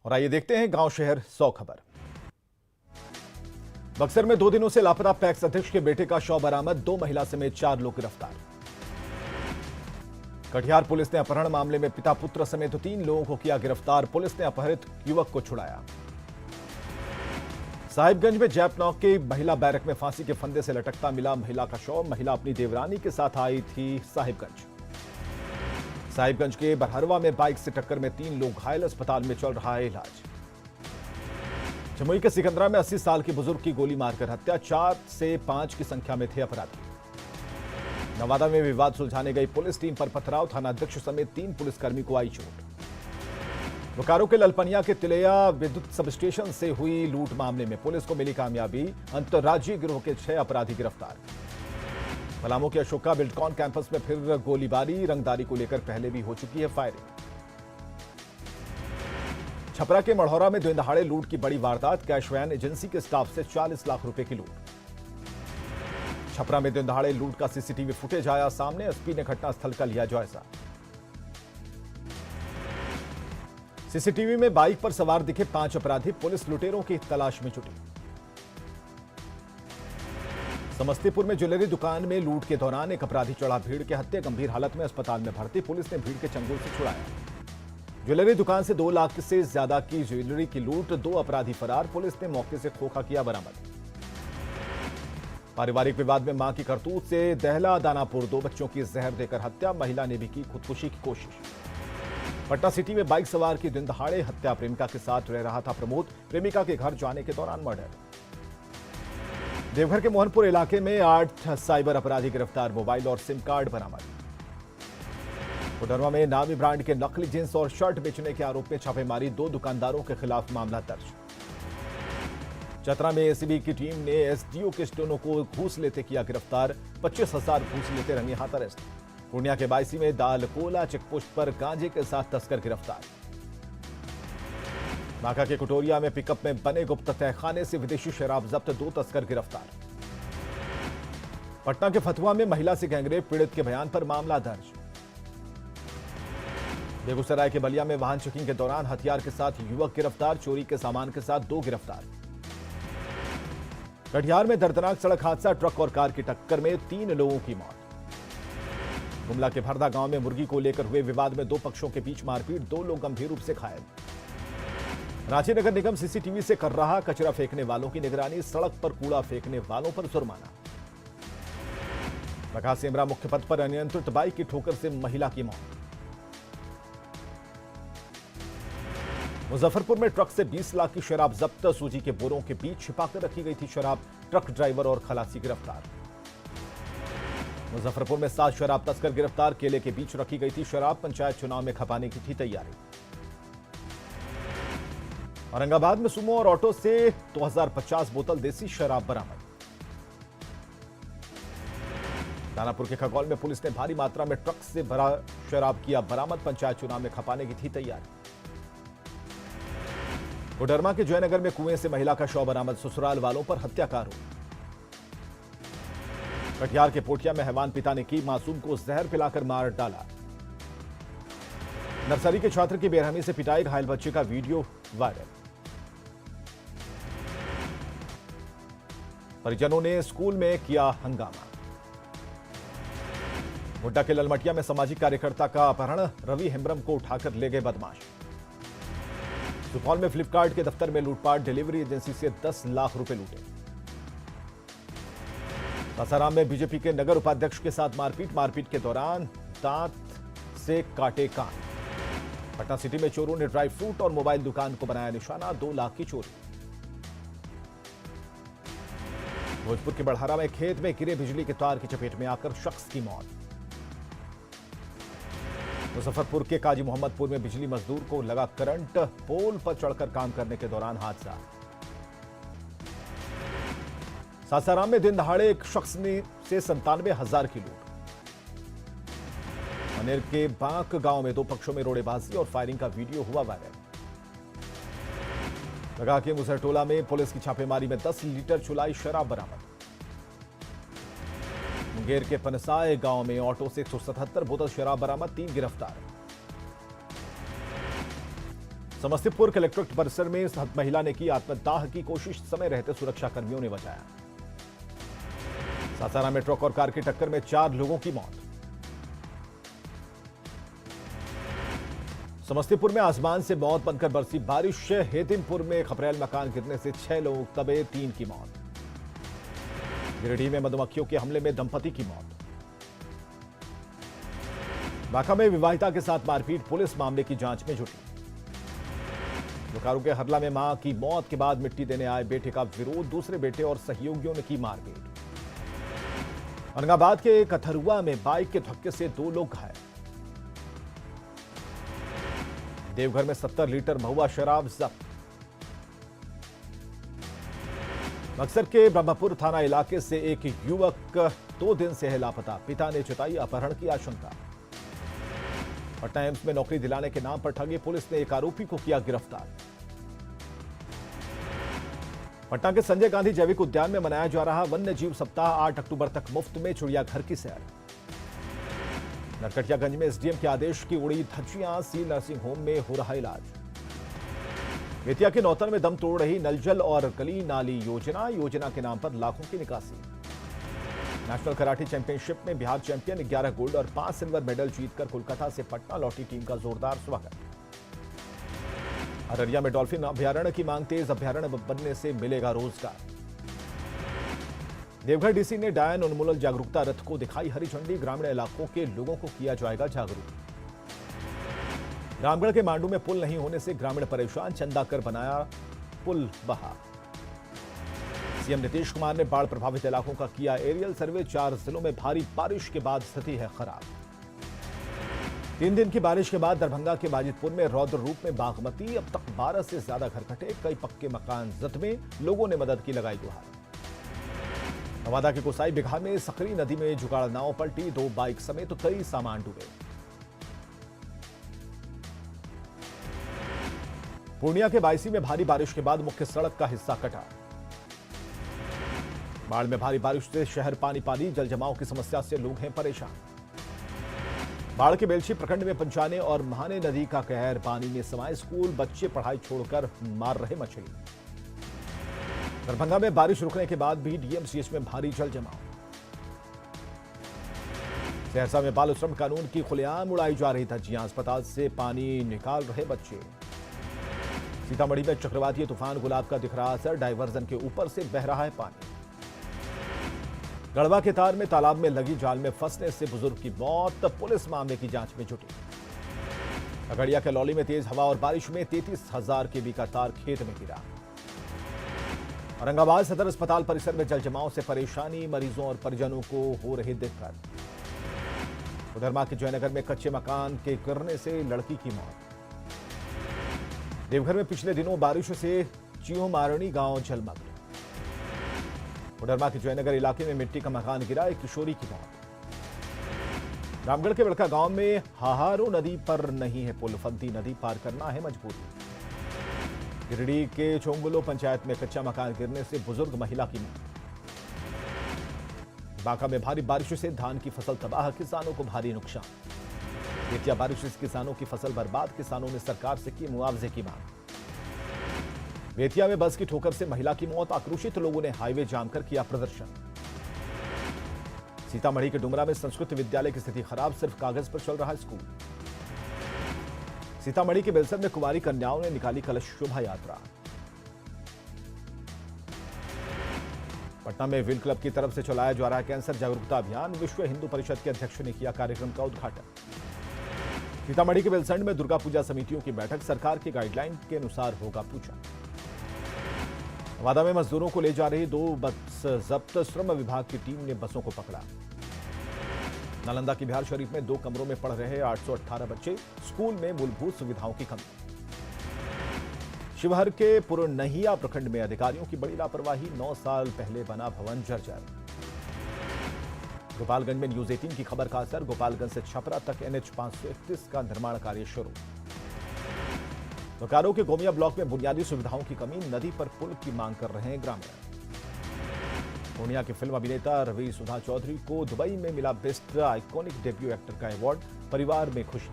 और आइए देखते हैं गांव शहर 100 खबर। बक्सर में 2 दिनों से लापता पैक्स अध्यक्ष के बेटे का शव बरामद, 2 महिला समेत 4 लोग गिरफ्तार। कटिहार पुलिस ने अपहरण मामले में पिता पुत्र समेत 3 लोगों को किया गिरफ्तार, पुलिस ने अपहरित युवक को छुड़ाया। साहिबगंज में जैपनॉक की महिला बैरक में फांसी के फंदे से लटकता मिला महिला का शव, महिला अपनी देवरानी के साथ आई थी साहिबगंज के बरहरवा में बाइक से टक्कर में 3 लोग घायल, अस्पताल में चल रहा है इलाज। जमुई के सिकंदरा में 80 साल के बुजुर्ग की गोली मारकर हत्या, 4 से 5 की संख्या में थे अपराधी। नवादा में विवाद सुलझाने गई पुलिस टीम पर पथराव, थानाध्यक्ष समेत 3 पुलिसकर्मी को आई चोट। बोकारो के ललपनिया के तिलैया विद्युत सब स्टेशन से हुई लूट मामले में पुलिस को मिली कामयाबी, अंतर्राज्यीय गिरोह के 6 अपराधी गिरफ्तार। पलामू के अशोका बिल्डकॉन कैंपस में फिर गोलीबारी, रंगदारी को लेकर पहले भी हो चुकी है फायरिंग। छपरा के मढ़ौरा में दिन दहाड़े लूट की बड़ी वारदात, कैश वैन एजेंसी के स्टाफ से 40 लाख रुपए की लूट। छपरा में दिन दहाड़े लूट का सीसीटीवी फुटेज आया सामने, एसपी ने घटनास्थल का लिया जायजा। सीसीटीवी में बाइक पर सवार दिखे 5 अपराधी, पुलिस लुटेरों की तलाश में जुटी। समस्तीपुर में ज्वेलरी दुकान में लूट के दौरान एक अपराधी चढ़ा भीड़ के हत्या, गंभीर हालत में अस्पताल में भर्ती, पुलिस ने भीड़ के चंगुल से छुड़ाया। ज्वेलरी दुकान से 2 लाख से ज्यादा की ज्वेलरी की लूट, 2 अपराधी फरार, पुलिस ने मौके से खोखा किया बरामद। पारिवारिक विवाद में मां की करतूत से दहला दानापुर 2 बच्चों की जहर देकर हत्या, महिला ने भी की खुदकुशी की कोशिश। पटना सिटी में बाइक सवार की दिन दहाड़े हत्या, प्रेमिका के साथ रह रहा था प्रमोद, प्रेमिका के घर जाने के दौरान मर्डर। देवघर के मोहनपुर इलाके में 8 साइबर अपराधी गिरफ्तार, मोबाइल और सिम कार्ड बरामद। कोडरमा में नामी ब्रांड के नकली जींस और शर्ट बेचने के आरोप में छापेमारी, 2 दुकानदारों के खिलाफ मामला दर्ज। चतरा में एसीबी की टीम ने एसडीओ के स्टोनों को घूस लेते किया गिरफ्तार, 25,000 घूस लेते रंगे हाथ अरेस्ट। पूर्णिया के बायसी में दालकोला चेकपोस्ट पर गांजे के साथ तस्कर गिरफ्तार। बांका के कुटोरिया में पिकअप में बने गुप्त तहखाने से विदेशी शराब जब्त, 2 तस्कर गिरफ्तार। पटना के फतुहा में महिला से गैंगरेप, पीड़ित के बयान पर मामला दर्ज। बेगूसराय के बलिया में वाहन चेकिंग के दौरान हथियार के साथ युवक गिरफ्तार, चोरी के सामान के साथ 2 गिरफ्तार। कटिहार में दर्दनाक सड़क हादसा, ट्रक और कार की टक्कर में 3 लोगों की मौत। गुमला के भरदा गांव में मुर्गी को लेकर हुए विवाद में 2 पक्षों के बीच मारपीट, 2 लोग गंभीर रूप से घायल। रांची नगर निगम सीसीटीवी से कर रहा कचरा फेंकने वालों की निगरानी, सड़क पर कूड़ा फेंकने वालों पर जुर्माना। बघा सेमरा मुख्य पथ पर अनियंत्रित बाइक की ठोकर से महिला की मौत। मुजफ्फरपुर में ट्रक से 20 लाख की शराब जब्त, सूजी के बोरों के बीच छिपाकर रखी गई थी शराब, ट्रक ड्राइवर और खलासी गिरफ्तार। मुजफ्फरपुर में 7 शराब तस्कर गिरफ्तार, केले के बीच रखी गई थी शराब, पंचायत चुनाव में खपाने की थी तैयारी। औरंगाबाद में सुमो और ऑटो से 2050 बोतल देसी शराब बरामद। दानापुर के खगौल में पुलिस ने भारी मात्रा में ट्रक से भरा शराब किया बरामद, पंचायत चुनाव में खपाने की थी तैयारी। कोडरमा के जयनगर में कुएं से महिला का शव बरामद, ससुराल वालों पर हत्या का आरोप। कटिहार के पोठिया में हैवान पिता ने की मासूम को जहर पिलाकर मार डाला। नर्सरी के छात्र की बेरहमी से पिटाई, घायल बच्चे का वीडियो वायरल। परिजनों ने स्कूल में किया हंगामा। गोड्डा के ललमटिया में सामाजिक कार्यकर्ता का अपहरण, रवि हेम्ब्रम को उठाकर ले गए बदमाश। सुपौल में फ्लिपकार्ट के दफ्तर में लूटपाट, डिलीवरी एजेंसी से 10 लाख रुपए लूटे। सासाराम में बीजेपी के नगर उपाध्यक्ष के साथ मारपीट के दौरान दांत से काटे कान। पटना सिटी में चोरों ने ड्राई फ्रूट और मोबाइल दुकान को बनाया निशाना, 2 लाख की चोरी। भोजपुर के बड़हरा में खेत में गिरे बिजली के तार की चपेट में आकर शख्स की मौत। मुजफ्फरपुर के काजी मोहम्मदपुर में बिजली मजदूर को लगा करंट, पोल पर चढ़कर काम करने के दौरान हादसा। सासाराम में दिन दहाड़े एक शख्स ने से 97,000 की लूट। मनेर के बांक गांव में 2 पक्षों में रोड़ेबाजी और फायरिंग का वीडियो हुआ वायरल। लगा के मुसरटोला में पुलिस की छापेमारी में 10 लीटर चुलाई शराब बरामद। मुंगेर के पनसाए गांव में ऑटो से 177 बोतल शराब बरामद, 3 गिरफ्तार। समस्तीपुर कलेक्ट्रेट परिसर में महिला ने की आत्मदाह की कोशिश, समय रहते सुरक्षा कर्मियों ने बचाया। सासाराम में ट्रक और कार की टक्कर में 4 लोगों की मौत। समस्तीपुर में आसमान से मौत बनकर बरसी बारिश, हेतिमपुर में खपरेल मकान गिरने से 6 लोग दबे, 3 की मौत। गिरिडीह में मधुमक्खियों के हमले में दंपति की मौत। बांका में विवाहिता के साथ मारपीट, पुलिस मामले की जांच में जुटी। बोकारो के हरला में मां की मौत के बाद मिट्टी देने आए बेटे का विरोध, दूसरे बेटे और सहयोगियों ने की मारपीट। औरंगाबाद के कथरुआ में बाइक के धक्के से 2 लोग घायल। देवघर में 70 लीटर महुआ शराब जब्त। बक्सर के ब्रह्मपुर थाना इलाके से एक युवक 2 दिन से है लापता, पिता ने जताई अपहरण की आशंका। पटना एम्स में नौकरी दिलाने के नाम पर ठगी, पुलिस ने एक आरोपी को किया गिरफ्तार। पटना के संजय गांधी जैविक उद्यान में मनाया जा रहा वन्य जीव सप्ताह, 8 अक्टूबर तक मुफ्त में चिड़ियाघर की सैर। नरकटियागंज में एसडीएम के आदेश की उड़ी धज्जियां, सी नर्सिंग होम में हो रहा इलाज। बेतिया के नौतन में दम तोड़ रही नल जल और गली नाली योजना के नाम पर लाखों की निकासी। नेशनल कराटे चैंपियनशिप में बिहार चैंपियन, 11 गोल्ड और 5 सिल्वर मेडल जीतकर कोलकाता से पटना लौटी टीम का जोरदार स्वागत। अररिया में डॉल्फिन अभयारण्य की मांग तेज, अभयारण्य बनने से मिलेगा रोजगार। देवघर डीसी ने डायन उन्मूलन जागरूकता रथ को दिखाई हरी झंडी, ग्रामीण इलाकों के लोगों को किया जाएगा जागरूक। रामगढ़ के मांडू में पुल नहीं होने से ग्रामीण परेशान, चंदा कर बनाया पुल बहा। सीएम नीतीश कुमार ने बाढ़ प्रभावित इलाकों का किया एरियल सर्वे, 4 जिलों में भारी बारिश के बाद स्थिति है खराब। 3 दिन की बारिश के बाद दरभंगा के बाजितपुर में रौद्र रूप में बागमती, अब तक 12 से ज्यादा घर कटे, कई पक्के मकान जद में, लोगों ने मदद की लगाई गुहार। नवादा के कोसाई बिघा में सकरी नदी में जुगाड़ नाव पलटी, 2 बाइक समेत तो कई सामान डूबे। पूर्णिया के बायसी में भारी बारिश के बाद मुख्य सड़क का हिस्सा कटा। बाढ़ में भारी बारिश से शहर पानी पानी, जल जमाव की समस्या से लोग हैं परेशान। बाढ़ के बेलछी प्रखंड में पंचाने और महाने नदी का कहर, पानी में समाये स्कूल, बच्चे पढ़ाई छोड़कर मार रहे मछली। दरभंगा में बारिश रुकने के बाद भी डीएमसीएच में भारी जल जमाव। सहरसा में बाल श्रम कानून की खुलेआम उड़ाई जा रही धज्जियां, अस्पताल से पानी निकाल रहे बच्चे। सीतामढ़ी में चक्रवातीय तूफान गुलाब का दिख रहा असर, डायवर्जन के ऊपर से बह रहा है पानी। गढ़वा के तार में तालाब में लगी जाल में फंसने से बुजुर्ग की मौत, पुलिस मामले की जांच में जुटी। खगड़िया के लौली में तेज हवा और बारिश में 33,000 केवी का तार खेत में गिरा। औरंगाबाद सदर अस्पताल परिसर में जलजमाव से परेशानी, मरीजों और परिजनों को हो रही दिक्कत। उधर मां के जयनगर में कच्चे मकान के गिरने से लड़की की मौत। देवघर में पिछले दिनों बारिश से चियोमारणी गांव जलमग्न। उडरमा के जयनगर इलाके में मिट्टी का मकान गिरा, एक किशोरी की मौत। रामगढ़ के बड़का गांव में हाहारो नदी पर नहीं है पुल, फंती नदी पार करना है मजबूरी। गिरिडीह के चोंगुलो पंचायत में कच्चा मकान गिरने से बुजुर्ग महिला की मौत। बांका में भारी बारिश से धान की फसल तबाह, किसानों को भारी नुकसान। बेतिया बारिश से किसानों की फसल बर्बाद, किसानों ने सरकार से की मुआवजे की मांग। बेतिया में बस की ठोकर से महिला की मौत, आक्रोशित लोगों ने हाईवे जाम कर किया प्रदर्शन। सीतामढ़ी के डुमरा में संस्कृत विद्यालय की स्थिति खराब, सिर्फ कागज पर चल रहा है स्कूल। सीतामढ़ी के बेलसर में कुंवारी कन्याओं ने निकाली कलश शोभा यात्रा। पटना में व्हील क्लब की तरफ से चलाया जा रहा कैंसर जागरूकता अभियान, विश्व हिंदू परिषद के अध्यक्ष ने किया कार्यक्रम का उद्घाटन। सीतामढ़ी के बेलसंड में दुर्गा पूजा समितियों की बैठक, सरकार की गाइडलाइन के अनुसार होगा पूजा। नवादा में मजदूरों को ले जा रही 2 बस जब्त, श्रम विभाग की टीम ने बसों को पकड़ा। नालंदा की बिहार शरीफ में 2 कमरों में पढ़ रहे 818 बच्चे, स्कूल में मूलभूत सुविधाओं की कमी। शिवहर के पुरनहिया प्रखंड में अधिकारियों की बड़ी लापरवाही, 9 साल पहले बना भवन जर्जर। गोपालगंज में न्यूज 18 की खबर का असर, गोपालगंज से छपरा तक NH 531 का निर्माण कार्य शुरू। बोकारो के गोमिया ब्लॉक में बुनियादी सुविधाओं की कमी, नदी पर पुल की मांग कर रहे हैं ग्रामीण। पूर्णिया के फिल्म अभिनेता रवि सुधा चौधरी को दुबई में मिला बेस्ट आइकॉनिक डेब्यू एक्टर का अवार्ड, परिवार में खुशी।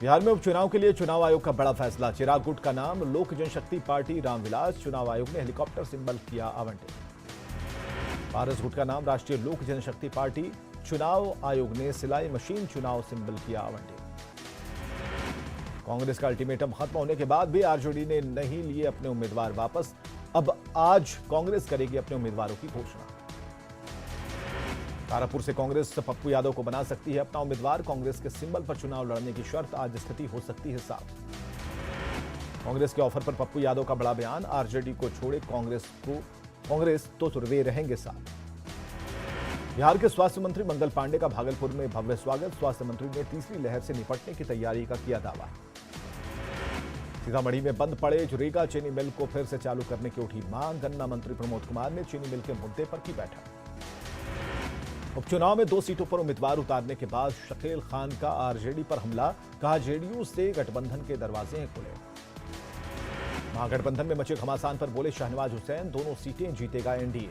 बिहार में उपचुनाव के लिए चुनाव आयोग का बड़ा फैसला। चिराग गुट का नाम लोक जनशक्ति पार्टी रामविलास। चुनाव आयोग ने हेलीकॉप्टर सिंबल किया आवंटित। पारस गुट का नाम राष्ट्रीय लोक जनशक्ति पार्टी। चुनाव आयोग ने सिलाई मशीन चुनाव सिंबल किया आवंटित। कांग्रेस का अल्टीमेटम खत्म होने के बाद भी आरजेडी ने नहीं लिए अपने उम्मीदवार वापस। अब आज कांग्रेस करेगी अपने उम्मीदवारों की घोषणा। तारापुर से कांग्रेस पप्पू यादव को बना सकती है अपना उम्मीदवार। कांग्रेस के सिंबल पर चुनाव लड़ने की शर्त, आज स्थिति हो सकती है साफ। कांग्रेस के ऑफर पर पप्पू यादव का बड़ा बयान। आरजेडी को छोड़े कांग्रेस तो वे रहेंगे साथ। बिहार के स्वास्थ्य मंत्री मंगल पांडे का भागलपुर में भव्य स्वागत। स्वास्थ्य मंत्री ने तीसरी लहर से निपटने की तैयारी का किया दावा। सीतामढ़ी में बंद पड़े जुरेगा चीनी मिल को फिर से चालू करने की उठी मांग। गन्ना मंत्री प्रमोद कुमार ने चीनी मिल के मुद्दे पर की बैठक। उपचुनाव में 2 सीटों पर उम्मीदवार उतारने के बाद शकील खान का आरजेडी पर हमला। कहा, जेडीयू से गठबंधन के दरवाजे हैं खुले। महागठबंधन में मचे घमासान पर बोले शहनवाज हुसैन, दोनों सीटें जीतेगा एनडीए।